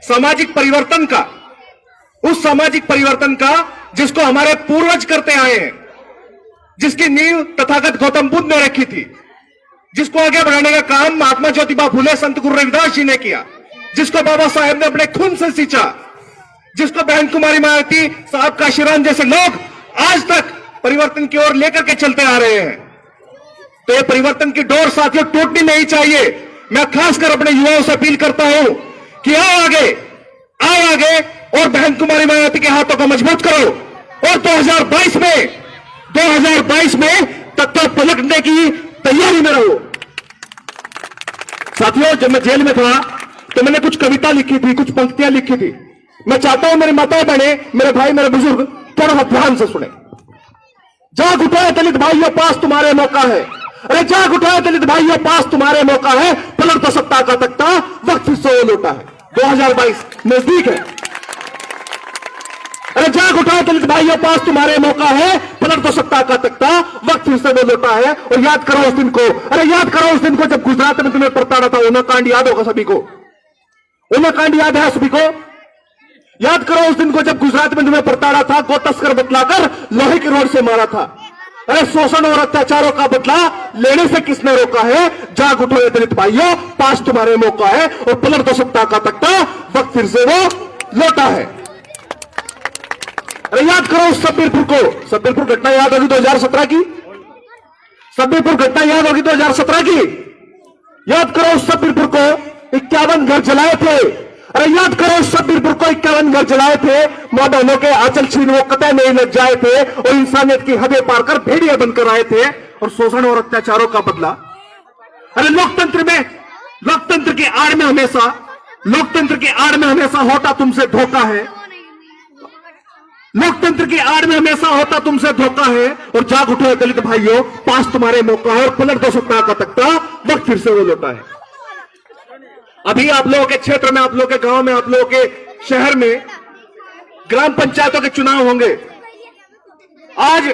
सामाजिक परिवर्तन का, उस सामाजिक परिवर्तन का जिसको हमारे पूर्वज करते आए हैं, जिसकी नींव तथागत गौतम बुद्ध ने रखी थी, जिसको आगे बढ़ाने का काम महात्मा ज्योतिबा फुले, संत गुरु रविदास जी ने किया, जिसको बाबा साहेब ने अपने खून से सींचा, जिसको बहन कुमारी मायावती साहब काशीराम जैसे लोग आज तक परिवर्तन की ओर लेकर के चलते आ रहे हैं। तो ये परिवर्तन की डोर साथियों टूटनी नहीं चाहिए। मैं खासकर अपने युवाओं से अपील करता हूं कि आओ आगे और बहन कुमारी मायावती के हाथों को मजबूत करो और 2022 में तख्ता पलटने की तैयारी में रहो। साथियों, जब मैं जेल में था तो मैंने कुछ कविता लिखी थी, कुछ पंक्तियां लिखी थी। मैं चाहता हूं मेरे माताएं बहने, मेरे भाई, मेरे बुजुर्ग थोड़ा सा ध्यान से सुने। जाग उठे दलित भाइयों, पास तुम्हारे मौका है। अरे जाग उठे दलित भाइयों, पास तुम्हारे मौका है। पलट तो सत्ता का तख्ता, वक्त फिर से लौटा है। 2022 नजदीक है। अरे जाग उठे दलित भाइयों, पास तुम्हारे मौका है। पलट तो सत्ता का तख्ता, वक्त फिर से लौटा है। और याद करो उस दिन को, अरे याद करो उस दिन को जब गुजरात में तुम्हें प्रताड़ा था। उन्हें कांड याद होगा सभी को, उन्हें कांड याद है सभी को। याद करो उस दिन को जब गुजरात में तुम्हें प्रताड़ा था, गो तस्कर बतलाकर लोहे की रोड से मारा था। अरे शोषण और अत्याचारों का बदला लेने से किसने रोका है? जाग उठो ये दलित भाइयों, पास तुम्हारे मौका है। और पलट दो सत्ता का तख्ता, वक्त फिर से वो लौटा है। अरे याद करो उस सब्बीरपुर को, सब्बीरपुर घटना याद होगी 2017 की, सब्बीरपुर घटना याद होगी 2017 की। याद करो उस सब्बीरपुर को 51 घर जलाए थे। अरे याद करो सब्बीरपुर को 51 घर जलाए थे। मां बहनों के आंचल छीन वो कतई नहीं लग जाए थे और इंसानियत की हदें पार कर भेड़िया बनकर आए थे और शोषण और अत्याचारों का बदला। अरे लोकतंत्र की आड़ में हमेशा होता तुमसे धोखा है। लोकतंत्र की आड़ में हमेशा होता तुमसे धोखा है। और जाग उठो दलित भाइयों, पास तुम्हारे मौका है। और पलट दो सत्ता का तख्ता, वक्त फिर से वो लौटा है। अभी आप लोगों के क्षेत्र में, आप लोगों के गांव में, आप लोगों के शहर में ग्राम पंचायतों के चुनाव होंगे। आज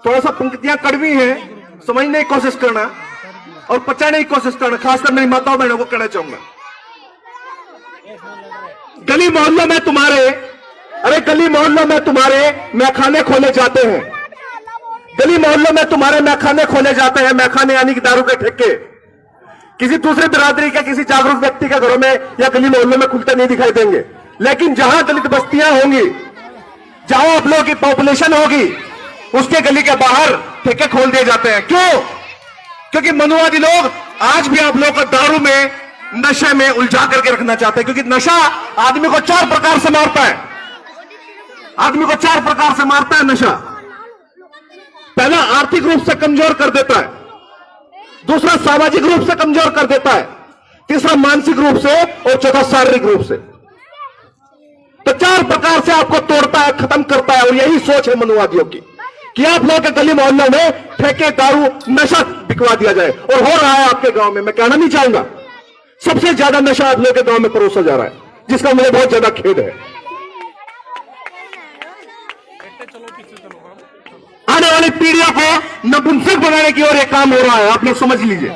थोड़ा सा पंक्तियां कड़वी हैं, समझने की कोशिश करना और पचाने की कोशिश करना। खासकर मेरी माताओं बहनों को कहना चाहूंगा, गली मोहल्लों में तुम्हारे मैखाने खोले जाते हैं। गली मोहल्लों में तुम्हारे मैखाने खोले जाते हैं। मैखाने यानी कि दारू के ठेके किसी दूसरे बिरादरी के, किसी जागरूक व्यक्ति के घरों में या गली मोहल्लों में खुलते नहीं दिखाई देंगे। लेकिन जहां दलित बस्तियां होंगी, जहां आप लोगों की पॉपुलेशन होगी, उसके गली के बाहर ठेके खोल दिए जाते हैं। क्यों? क्योंकि मनुवादी लोग आज भी आप लोगों को दारू में, नशे में उलझा करके रखना चाहते हैं। क्योंकि नशा आदमी को 4 प्रकार से मारता है। नशा पहला आर्थिक रूप से कमजोर कर देता है, दूसरा सामाजिक रूप से कमजोर कर देता है, तीसरा मानसिक रूप से और चौथा शारीरिक रूप से। तो 4 प्रकार से आपको तोड़ता है, खत्म करता है। और यही सोच है मनुवादियों की कि आप लोगों के गली मोहल्लों में ठेके, दारू, नशा बिकवा दिया जाए। और हो रहा है आपके गांव में। मैं कहना नहीं चाहूंगा, सबसे ज्यादा नशा आप लोगों के गांव में परोसा जा रहा है, जिसका मुझे बहुत ज्यादा खेद है। आने वाली पीढ़ियों को नपुंसक बनाने की ओर एक काम हो रहा है, आप लोग समझ लीजिए।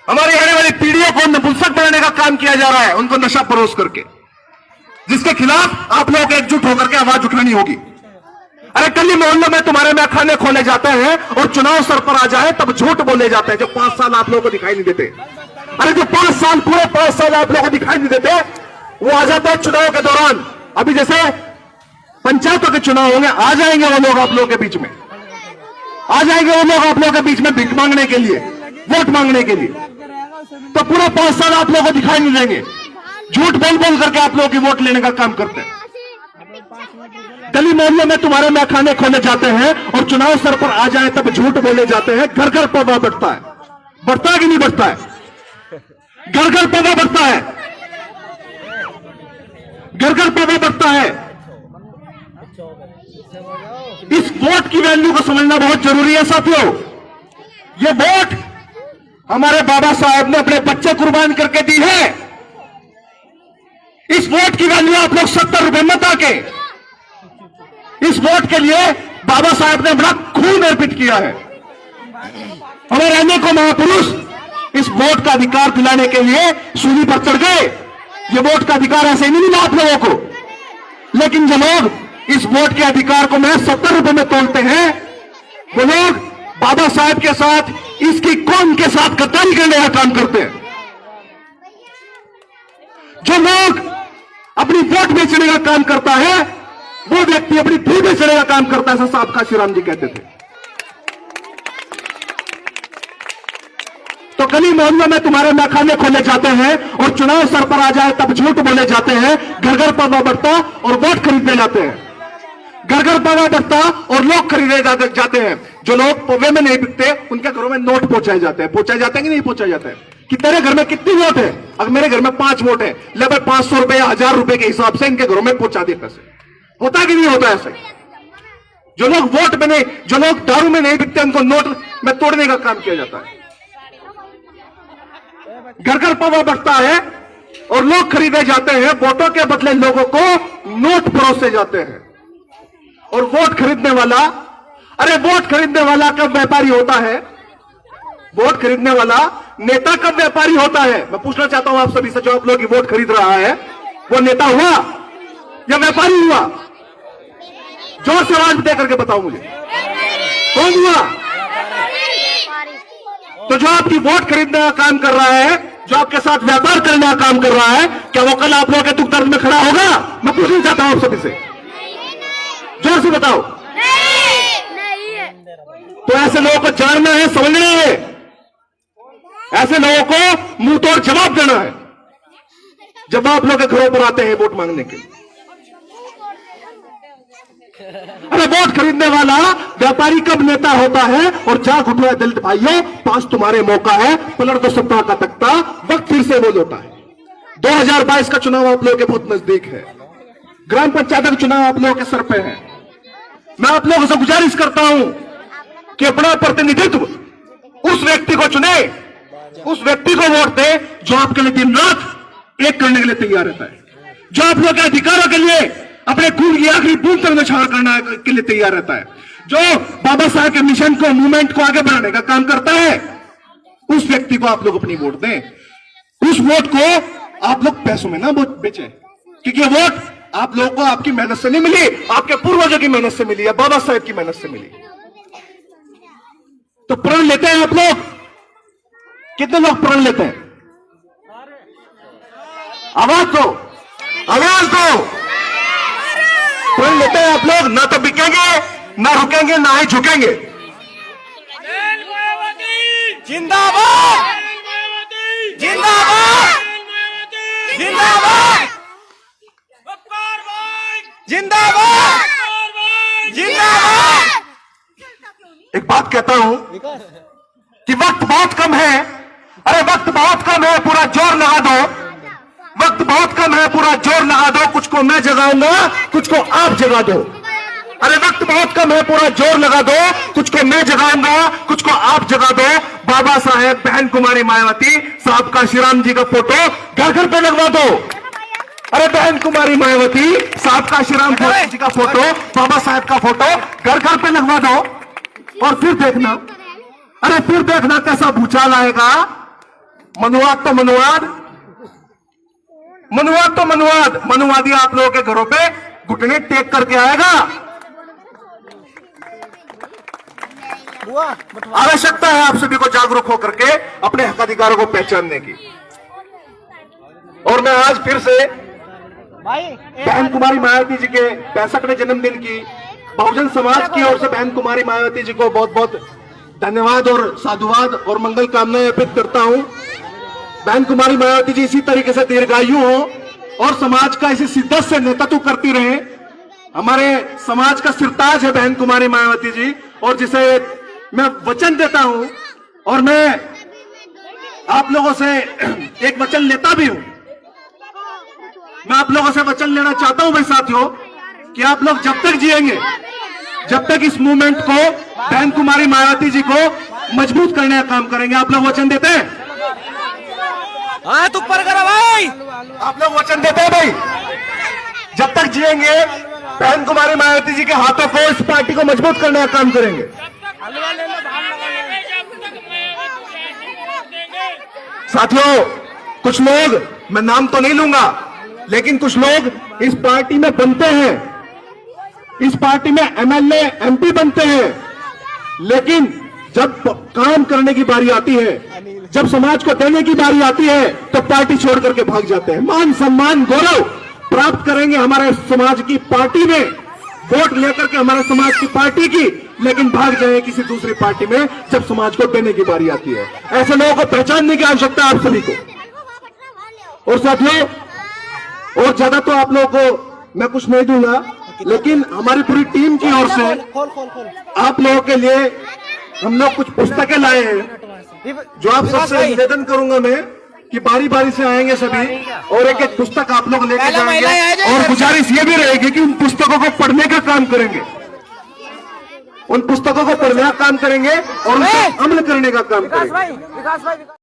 हमारी आने वाली पीढ़ियों को नपुंसक बनाने का काम किया जा रहा है, उनको नशा परोस करके, जिसके खिलाफ आप लोगों को एकजुट होकर के आवाज उठानी होगी। अरे गली मोहल्लों में तुम्हारे मैखाने खोले जाते हैं और चुनाव सर पर आ जाए तब झूठ बोले जाते हैं, जो 5 साल आप लोगों को दिखाई नहीं देते। अरे जो 5 साल, पूरे 5 साल आप लोगों को दिखाई नहीं देते, वो आ जाता है चुनाव के दौरान। अभी जैसे पंचायतों के चुनाव होंगे, आ जाएंगे वो लोग आप लोगों के बीच में, भीख मांगने के लिए, वोट मांगने के लिए। तो पूरे 5 साल आप लोगों को दिखाई नहीं देंगे, झूठ बोल बोल करके आप लोगों की वोट लेने का काम करते हैं। गली मोहल्ले में तुम्हारे मैखाने खोले जाते हैं और चुनाव सर पर आ जाए तब झूठ बोले जाते हैं। घर घर पौधा बढ़ता है कि नहीं बढ़ता है? घर घर पौधा बढ़ता है। इस वोट की वैल्यू को समझना बहुत जरूरी है साथियों। ये वोट हमारे बाबा साहब ने अपने बच्चे कुर्बान करके दी है। इस वोट की वैल्यू आप लोग 70 रुपए मत आके, इस वोट के लिए बाबा साहब ने बड़ा खून अर्पित किया है। हमारे अनेकों महापुरुष इस वोट का अधिकार दिलाने के लिए सूली पर चढ़ गए ये वोट का अधिकार ऐसे ही नहीं मिला आप लोगों को। लेकिन जो लोग इस वोट के अधिकार को महज 70 रुपए में तोलते हैं, वो लोग बाबा साहेब के साथ, इसकी कौम के साथ गद्दारी करने का काम करते हैं। जो लोग अपनी वोट बेचने का काम करता है, वो व्यक्ति अपनी धूल बेचने का काम करता है, ऐसा साहब काशीराम जी कहते थे। तो गली मोहल्लों में तुम्हारे मैखाने खोले जाते हैं और चुनाव सर पर आ जाए तब झूठ बोले जाते हैं, घर घर पवा बढ़ता और वोट खरीदने जाते हैं। घर घर पवा बढ़ता और लोग खरीदने जाते हैं। जो लोग पवे में नहीं बिकते उनके घरों में नोट पहुंचाए जाते हैं। पहुंचाए जाते हैं कि नहीं पहुंचाए जाते हैं? कि तेरे घर में कितनी वोट है? अगर मेरे घर में 5 वोट है, ले भाई 500 रुपए या 1000 रुपए के हिसाब से इनके घरों में पहुंचा दे पैसे। होता कि नहीं होता ऐसे? जो लोग वोट में नहीं, जो लोग दारू में नहीं बिकते, उनको नोट में तोड़ने का काम किया जाता है। घर घर पवा बढ़ता है और लोग खरीदे जाते हैं। वोटों के बदले लोगों को नोट परोसे जाते हैं। और वोट खरीदने वाला, अरे वोट खरीदने वाला कब व्यापारी होता है? वोट खरीदने वाला नेता कब व्यापारी होता है? मैं पूछना चाहता हूं आप सभी से, जो आप लोग की वोट खरीद रहा है, वो नेता हुआ या व्यापारी हुआ? जोर से आवाज दे करके बताओ मुझे, कौन हुआ? तो जो आपकी वोट खरीदने का काम कर रहा है, जो आपके साथ व्यापार करने का काम कर रहा है, क्या वो कल आप लोगों के दुख दर्द में खड़ा होगा? मैं पूछना चाहता हूं आप सभी से, जोर से बताओ। तो ऐसे लोगों को जानना है, समझना है, ऐसे लोगों को मुंह तोड़ जवाब देना है जब आप लोग के घरों पर आते हैं वोट मांगने के लिए। अरे वोट खरीदने वाला व्यापारी कब नेता होता है? और जाग उठो दलित भाइयों, पास तुम्हारे मौका है, पलट दो सत्ता का तख्ता, वक्त फिर से वो लौटा है। 2022 का चुनाव आप लोगों के बहुत नजदीक है। ग्राम पंचायत का चुनाव आप लोगों के सर पे है। मैं आप लोगों से गुजारिश करता हूं कि अपना प्रतिनिधित्व उस व्यक्ति को चुने, उस व्यक्ति को वोट दे जो आपके लिए दिन रात एक करने के लिए तैयार रहता है, जो आप लोगों के अधिकारों के लिए अपने खून की आखिरी बूंद तक न्यौछावर करने के लिए तैयार रहता है, जो बाबा साहब के मिशन को, मूवमेंट को आगे बढ़ाने का काम करता है। उस व्यक्ति को आप लोग अपनी वोट दें। उस वोट को आप लोग पैसों में ना बेचें, क्योंकि ये वोट आप लोगों को आपकी मेहनत से नहीं मिली, आपके पूर्वजों की मेहनत से मिली है, बाबा साहेब की मेहनत से मिली। तो प्रण लेते हैं आप लोग? कितने लोग प्रण लेते हैं? आवाज दो, आवाज दो। प्रण लेते हैं आप लोग? ना तो बिकेंगे, ना रुकेंगे, ना ही झुकेंगे। जिंदाबाद, जिंदाबाद, जिंदाबाद, जिंदाबाद, जिंदाबाद। एक बात कहता हूं कि वक्त बहुत कम है। अरे वक्त बहुत कम है, पूरा जोर लगा दो। वक्त बहुत कम है, पूरा जोर लगा दो। कुछ को मैं जगाऊंगा, कुछ को आप जगा दो। अरे वक्त बहुत कम है, पूरा जोर लगा दो। कुछ को मैं जगाऊंगा, कुछ को आप जगा दो। बाबा साहेब, बहन कुमारी मायावती, साहब काशीराम जी का फोटो घर घर पे लगवा दो। अरे बहन कुमारी मायावती, साहब काशीराम जी का फोटो, बाबा साहेब का फोटो घर घर पे लगवा दो। और फिर देखना, अरे फिर देखना कैसा भूचाल आएगा। मनुवाद तो मनुवाद, मनुवाद तो मनुवाद, मनुवादी आप लोगों के घरों पे घुटने टेक करके आएगा। आवश्यकता है आप सभी को जागरूक होकर के अपने हक अधिकारों को पहचानने की। और मैं आज फिर से बहन कुमारी मायावती जी के 65वें जन्मदिन की बहुजन समाज की ओर से बहन कुमारी मायावती जी को बहुत बहुत धन्यवाद और साधुवाद और मंगल कामनाएं अर्पित करता हूं। बहन कुमारी मायावती जी इसी तरीके से दीर्घायु हो और समाज का इसी शिद्दत से नेतृत्व करती रहे। हमारे समाज का सिरताज है बहन कुमारी मायावती जी, और जिसे मैं वचन देता हूं और मैं आप लोगों से एक वचन लेता भी हूं। मैं आप लोगों से वचन लेना चाहता हूं भाई साथियों, कि आप लोग जब तक जिएंगे, जब तक इस मूवमेंट को, बहन कुमारी मायावती जी को मजबूत करने का काम करेंगे। आप लोग वचन देते हैं? हाथ ऊपर करो भाई। आप लोग वचन देते हैं भाई? जब तक जिएंगे बहन कुमारी मायावती जी के हाथों को, इस पार्टी को मजबूत करने का काम करेंगे। साथियों, कुछ लोग मैं नाम तो नहीं लूंगा, लेकिन कुछ लोग इस पार्टी में बनते हैं, इस पार्टी में एमएलए एमपी बनते हैं, लेकिन जब काम करने की बारी आती है, जब समाज को देने की बारी आती है, तो पार्टी छोड़ करके भाग जाते हैं। मान सम्मान गौरव प्राप्त करेंगे हमारे समाज की पार्टी में, वोट लेकर के हमारे समाज की पार्टी की, लेकिन भाग जाए किसी दूसरी पार्टी में जब समाज को देने की बारी आती है। ऐसे लोगों को पहचानने की आवश्यकता है आप सभी को। और साथियों, और ज्यादा तो आप लोगों को मैं कुछ नहीं दूंगा, लेकिन हमारी पूरी टीम की ओर से आप लोगों के लिए हम लोग कुछ पुस्तकें लाए हैं, जो आप सबसे निवेदन करूंगा मैं कि बारी बारी से आएंगे सभी और एक एक पुस्तक आप लोग लेकर जाएंगे, और गुजारिश ये भी रहेगी कि उन पुस्तकों को पढ़ने का काम करेंगे, उन पुस्तकों को पढ़ने का काम करेंगे और उनको अमल करने का काम करेंगे।